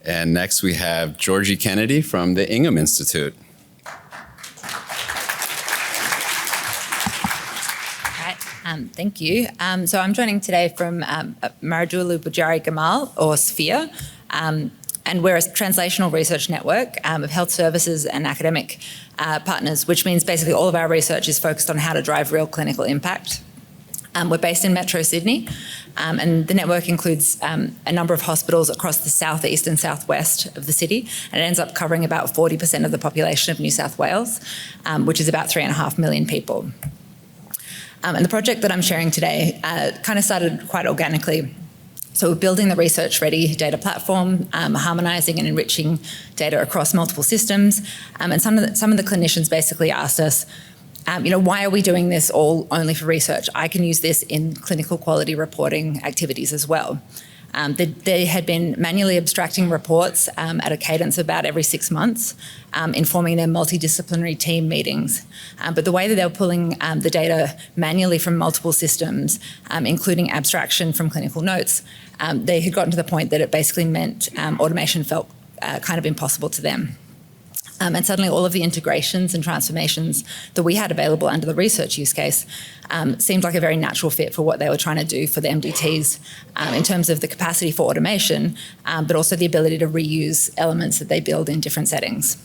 And next we have Georgie Kennedy from the Ingham Institute. Thank you. So I'm joining today from Maradulu Bujari Gamal, or Sphere, and we're a translational research network of health services and academic partners, which means basically all of our research is focused on how to drive real clinical impact. We're based in Metro Sydney, and the network includes a number of hospitals across the southeast and southwest of the city, and it ends up covering about 40% of the population of New South Wales, which is about 3.5 million people. And the project that I'm sharing today kind of started quite organically. So we're building the research-ready data platform, harmonising and enriching data across multiple systems, and some of the clinicians basically asked us, why are we doing this all only for research? I can use this in clinical quality reporting activities as well. They had been manually abstracting reports at a cadence of about every 6 months, informing their multidisciplinary team meetings. But the way that they were pulling the data manually from multiple systems, including abstraction from clinical notes, they had gotten to the point that it basically meant automation felt kind of impossible to them. And suddenly all of the integrations and transformations that we had available under the research use case seemed like a very natural fit for what they were trying to do for the MDTs in terms of the capacity for automation, but also the ability to reuse elements that they build in different settings.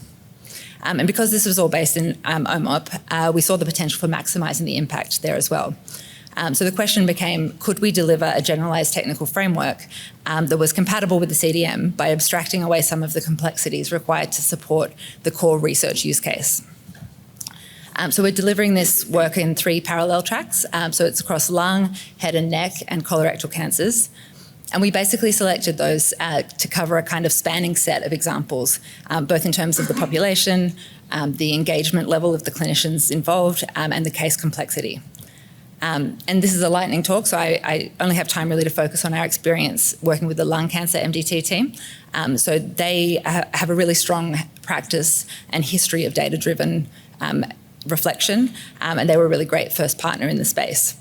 And because this was all based in OMOP, we saw the potential for maximising the impact there as well. So the question became, could we deliver a generalised technical framework that was compatible with the CDM by abstracting away some of the complexities required to support the core research use case? So we're delivering this work in 3 parallel tracks. So it's across lung, head and neck, and colorectal cancers. And we basically selected those to cover a kind of spanning set of examples, both in terms of the population, the engagement level of the clinicians involved, and the case complexity. And this is a lightning talk, so I only have time really to focus on our experience working with the lung cancer MDT team. So they have a really strong practice and history of data-driven reflection, and they were a really great first partner in the space.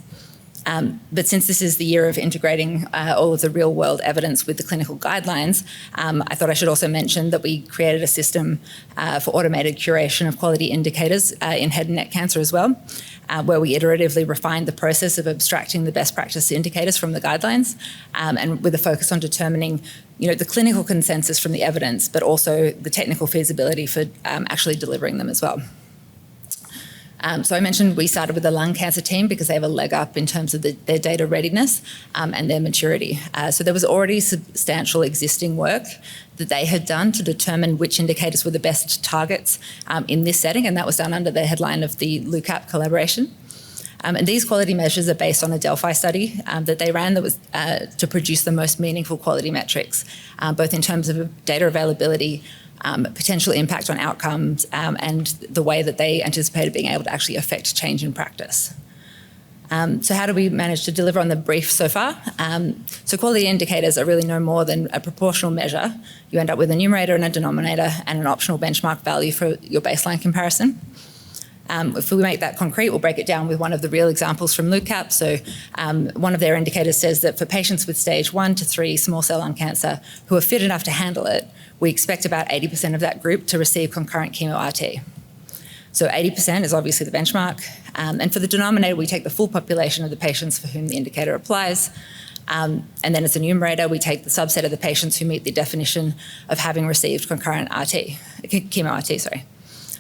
But since this is the year of integrating all of the real-world evidence with the clinical guidelines, I thought I should also mention that we created a system for automated curation of quality indicators in head and neck cancer as well, where we iteratively refined the process of abstracting the best practice indicators from the guidelines, and with a focus on determining the clinical consensus from the evidence, but also the technical feasibility for actually delivering them as well. So I mentioned we started with the lung cancer team because they have a leg up in terms of their data readiness and their maturity. So there was already substantial existing work that they had done to determine which indicators were the best targets in this setting, and that was done under the headline of the LUCAP collaboration. And these quality measures are based on a Delphi study that they ran that was to produce the most meaningful quality metrics, both in terms of data availability, potential impact on outcomes, and the way that they anticipated being able to actually affect change in practice. So how do we manage to deliver on the brief so far? So quality indicators are really no more than a proportional measure. You end up with a numerator and a denominator and an optional benchmark value for your baseline comparison. If we make that concrete, we'll break it down with one of the real examples from LUCAP. So one of their indicators says that for patients with stage 1 to 3 small cell lung cancer who are fit enough to handle it, we expect about 80% of that group to receive concurrent chemo-RT. So 80% is obviously the benchmark. And for the denominator, we take the full population of the patients for whom the indicator applies. And then as a numerator, we take the subset of the patients who meet the definition of having received concurrent chemo-RT, sorry.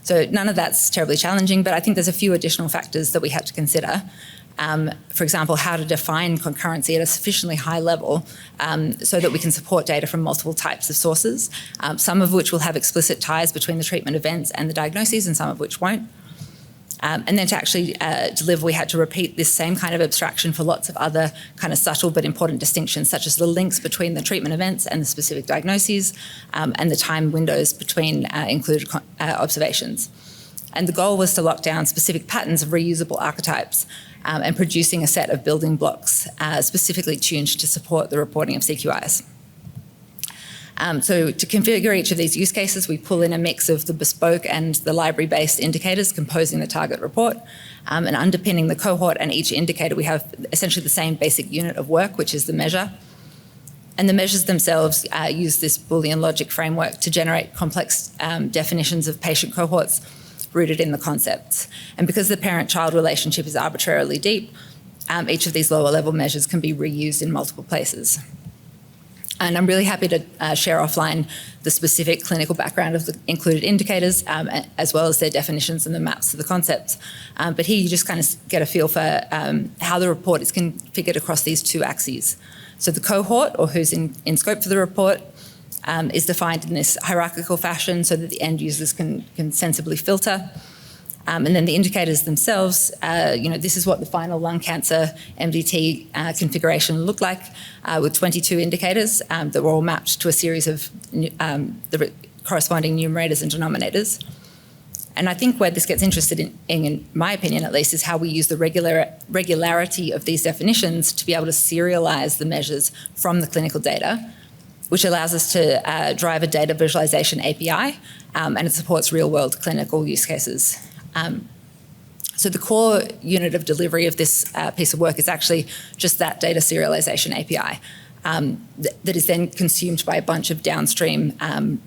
So none of that's terribly challenging, but I think there's a few additional factors that we had to consider. For example, how to define concurrency at a sufficiently high level so that we can support data from multiple types of sources, some of which will have explicit ties between the treatment events and the diagnoses and some of which won't. And then to actually deliver, we had to repeat this same kind of abstraction for lots of other kind of subtle but important distinctions, such as the links between the treatment events and the specific diagnoses, and the time windows between included observations. And the goal was to lock down specific patterns of reusable archetypes and producing a set of building blocks specifically tuned to support the reporting of CQIs. So to configure each of these use cases, we pull in a mix of the bespoke and the library-based indicators composing the target report. And underpinning the cohort and each indicator, we have essentially the same basic unit of work, which is the measure. And the measures themselves use this Boolean logic framework to generate complex definitions of patient cohorts rooted in the concepts. And because the parent-child relationship is arbitrarily deep, each of these lower level measures can be reused in multiple places. And I'm really happy to share offline the specific clinical background of the included indicators, as well as their definitions and the maps to the concepts. But here you just kind of get a feel for how the report is configured across these two axes. So the cohort, or who's in scope for the report, is defined in this hierarchical fashion so that the end users can sensibly filter. And then the indicators themselves, this is what the final lung cancer MDT configuration looked like, with 22 indicators that were all mapped to a series of the corresponding numerators and denominators. And I think where this gets interesting, in my opinion at least, is how we use the regularity of these definitions to be able to serialize the measures from the clinical data, which allows us to drive a data visualization API, and it supports real-world clinical use cases. So the core unit of delivery of this piece of work is actually just that data serialization API that is then consumed by a bunch of downstream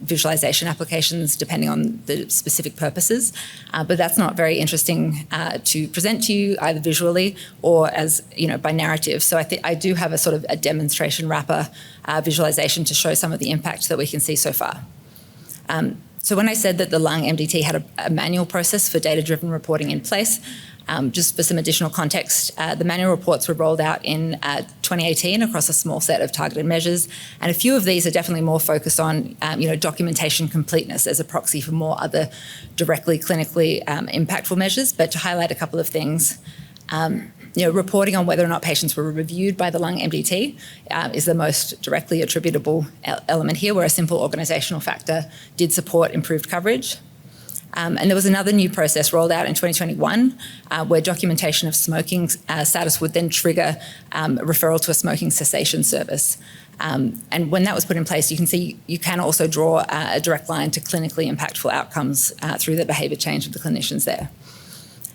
visualization applications depending on the specific purposes. But that's not very interesting to present to you either visually or as by narrative. So I do have a sort of a demonstration wrapper visualization to show some of the impact that we can see so far. So when I said that the lung MDT had a manual process for data-driven reporting in place, just for some additional context, the manual reports were rolled out in 2018 across a small set of targeted measures, and a few of these are definitely more focused on documentation completeness as a proxy for more other directly clinically impactful measures. But to highlight a couple of things, reporting on whether or not patients were reviewed by the lung MDT is the most directly attributable element here, where a simple organisational factor did support improved coverage. And there was another new process rolled out in 2021 where documentation of smoking status would then trigger referral to a smoking cessation service. And when that was put in place, you can see you can also draw a direct line to clinically impactful outcomes through the behaviour change of the clinicians there.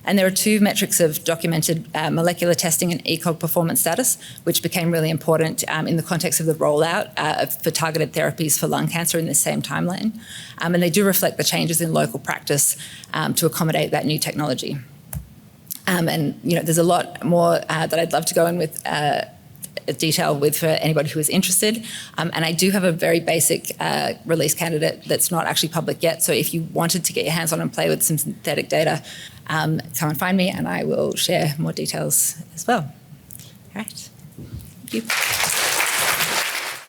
And there are two metrics of documented molecular testing and ECOG performance status, which became really important in the context of the rollout for targeted therapies for lung cancer in this same timeline. And they do reflect the changes in local practice to accommodate that new technology. There's a lot more that I'd love to go in with detail with for anybody who is interested. And I do have a very basic release candidate that's not actually public yet. So if you wanted to get your hands on and play with some synthetic data, come and find me and I will share more details as well. All right. Thank you.